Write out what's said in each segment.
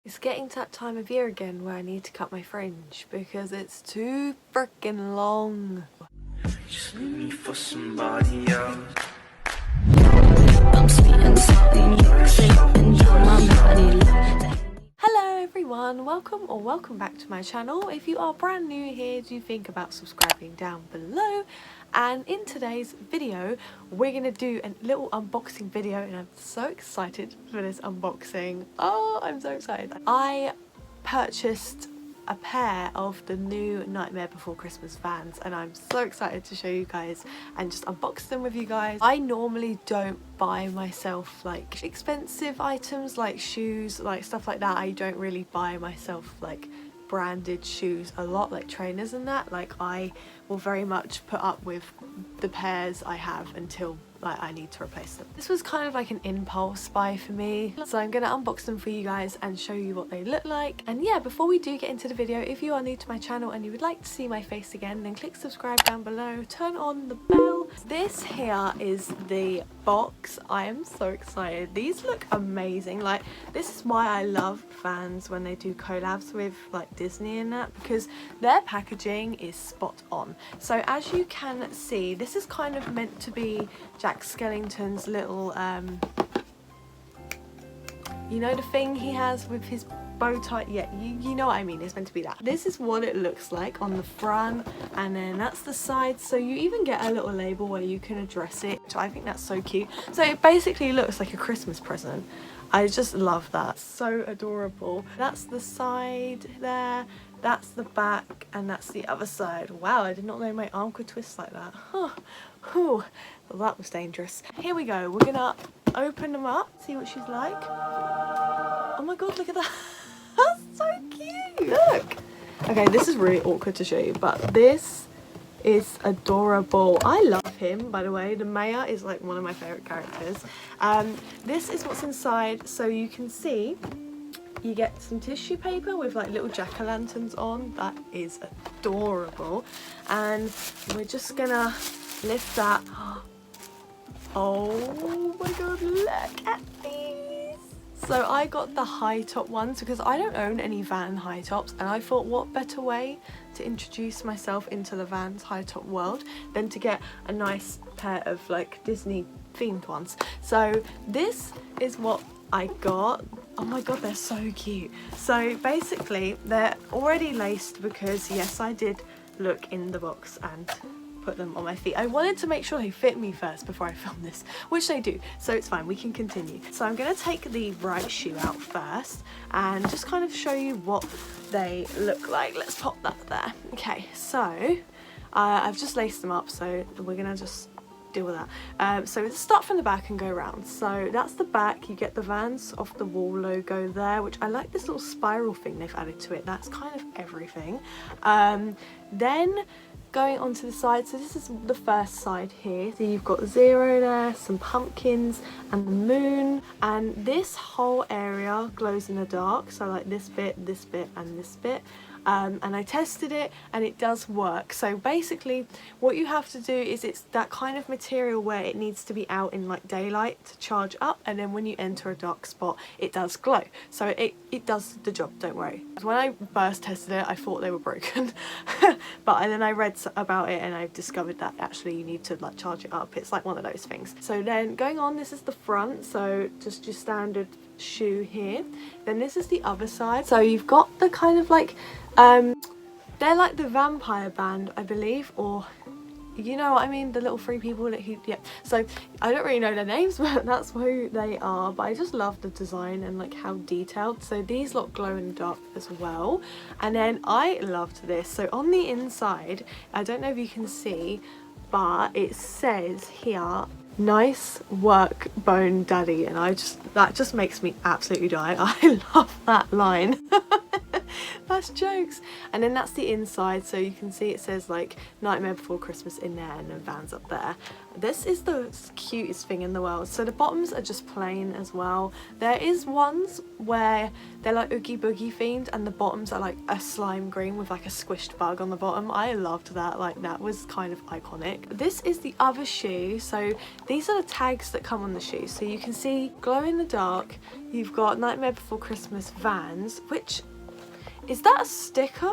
It's getting to that time of year again where I need to cut my fringe because it's too freaking long. Just leave me for somebody else. I'm sweet and salty, and you're my melody. Hello everyone, welcome back to my channel. If you are brand new here, do think about subscribing down below. And in today's video, we're gonna do a little unboxing video, and I'm so excited for this unboxing. Oh, I'm so excited. I purchased a pair of the new Nightmare Before Christmas Vans, and I'm so excited to show you guys and just unbox them with you guys. I normally don't buy myself like expensive items like shoes, like stuff like that. I don't really buy myself like branded shoes a lot, like trainers and that. Like I will very much put up with the pairs I have until like I need to replace them. This was kind of like an impulse buy for me, so I'm gonna unbox them for you guys and show you what they look like. And yeah, before we do get into the video, if you are new to my channel and you would like to see my face again, then click subscribe down below, turn on the bell. This here is the box. I am so excited. These look amazing. Like, this is why I love Vans when they do collabs with like Disney and that, because their packaging is spot on. So as you can see, this is kind of meant to be Jack Skellington's little you know, the thing he has with his bow tie. Yeah, you know what I mean. It's meant to be that. This is what it looks like on the front, and then that's the side. So you even get a little label where you can address it, which I think that's so cute. So it basically looks like a Christmas present. I just love that. So adorable. That's the side there, that's the back, and that's the other side. Wow, I did not know my arm could twist like that. Huh. Whew. Well, that was dangerous. Here we go. We're gonna open them up, see what she's like. Oh my god, look at that. That's so cute. Look. Okay, this is really awkward to show you, but this is adorable. I love him, by the way. The mayor is like one of my favorite characters. This is what's inside. So you can see you get some tissue paper with like little jack-o'-lanterns on. That is adorable. And we're just gonna lift that. Oh my god, look at these. So I got the high top ones because I don't own any Van high tops, and I thought what better way to introduce myself into the Vans high top world than to get a nice pair of like Disney themed ones. So this is what I got. Oh my god, they're so cute. So basically they're already laced because yes, I did look in the box and put them on my feet. I wanted to make sure they fit me first before I film this, which they do, so it's fine, we can continue. So I'm going to take the right shoe out first and just kind of show you what they look like. Let's pop that there. Okay, so I've just laced them up, so we're going to just deal with that. So let's start from the back and go around. So that's the back. You get the Vans Off the Wall logo there, which I like this little spiral thing they've added to it. That's kind of everything. Then going onto the side, so this is the first side here. So you've got 0 there, some pumpkins and the moon, and this whole area glows in the dark. So like this bit, and this bit. And I tested it and it does work. So basically what you have to do is, it's that kind of material where it needs to be out in like daylight to charge up, and then when you enter a dark spot it does glow. So it does the job, don't worry. When I first tested it I thought they were broken but then I read about it and I discovered that actually you need to like charge it up. It's like one of those things. So then going on, this is the front, so just your standard shoe here. Then this is the other side. So you've got the kind of like they're like the vampire band, I believe, or you know what I mean, the little three people that yeah. So I don't really know their names, but that's who they are. But I just love the design and like how detailed. So these look glow in the dark as well. And then I loved this. So on the inside, I don't know if you can see, but it says here, "Nice work, Bone Daddy," and that just makes me absolutely die. I love that line. That's jokes. And then that's the inside, so you can see it says like Nightmare Before Christmas in there and then Vans up there. This is the cutest thing in the world. So the bottoms are just plain as well. There is ones where they're like Oogie Boogie themed and the bottoms are like a slime green with like a squished bug on the bottom. I loved that, like that was kind of iconic. This is the other shoe. So these are the tags that come on the shoe. So you can see glow in the dark, you've got Nightmare Before Christmas Vans, which, is that a sticker?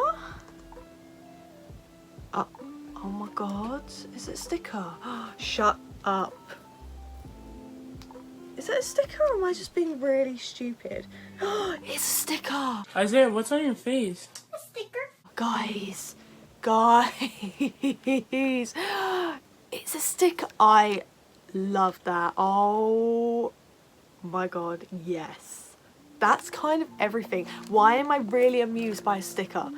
Oh my god, is it a sticker? Shut up. Is it a sticker or am I just being really stupid? It's a sticker! Isaiah, what's on your face? A sticker. Guys, it's a sticker. I love that. Oh my god, yes. That's kind of everything. Why am I really amused by a sticker?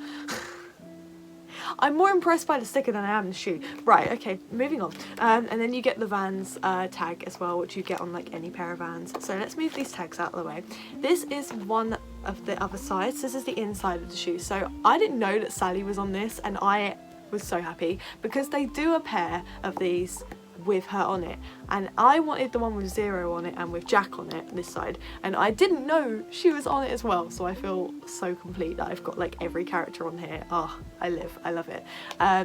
I'm more impressed by the sticker than I am the shoe. Right, okay, moving on. And then you get the Vans tag as well, which you get on like any pair of Vans. So let's move these tags out of the way. This is one of the other sides. This is the inside of the shoe. So I didn't know that Sally was on this and I was so happy because they do a pair of these with her on it, and I wanted the one with Zero on it and with Jack on it this side, and I didn't know she was on it as well, so I feel so complete that I've got like every character on here. Oh, I love it.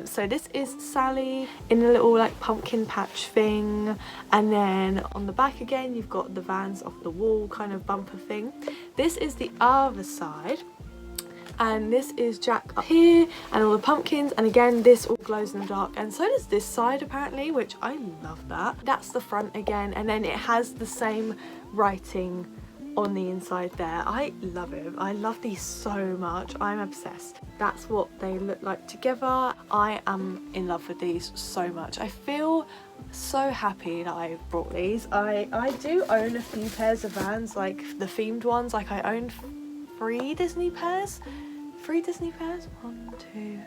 So this is Sally in a little like pumpkin patch thing, and then on the back again you've got the Vans off the wall kind of bumper thing. This is the other side, and this is Jack up here and all the pumpkins, and again this all glows in the dark, and so does this side apparently, which I love that. That's the front again, and then it has the same writing on the inside there. I love it. I love these so much. I'm obsessed. That's what they look like together. I am in love with these so much. I feel so happy that I brought these. I do own a few pairs of Vans, like the themed ones. Like I own 3 Disney pairs. 3 Disney pairs? 1, 2.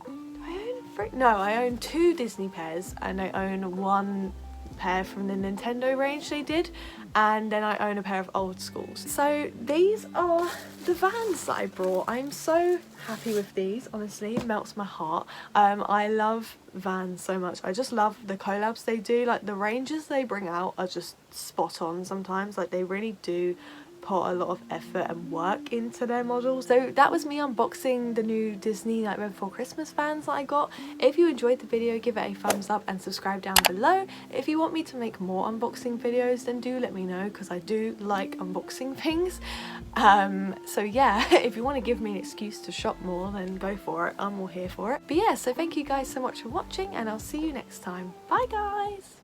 Do I own 3? No, I own 2 Disney pairs, and I own 1 pair from the Nintendo range they did, and then I own a pair of old schools. So these are the Vans that I brought. I'm so happy with these, honestly. It melts my heart. I love Vans so much. I just love the collabs they do. Like the ranges they bring out are just spot on sometimes. Like they really do put a lot of effort and work into their models. So that was me unboxing the new Disney Nightmare Before Christmas Vans that I got. If you enjoyed the video, give it a thumbs up and subscribe down below. If you want me to make more unboxing videos, then do let me know, because I do like unboxing things. So yeah, if you want to give me an excuse to shop more, then go for it. I'm all here for it. But yeah, so thank you guys so much for watching, and I'll see you next time. Bye guys!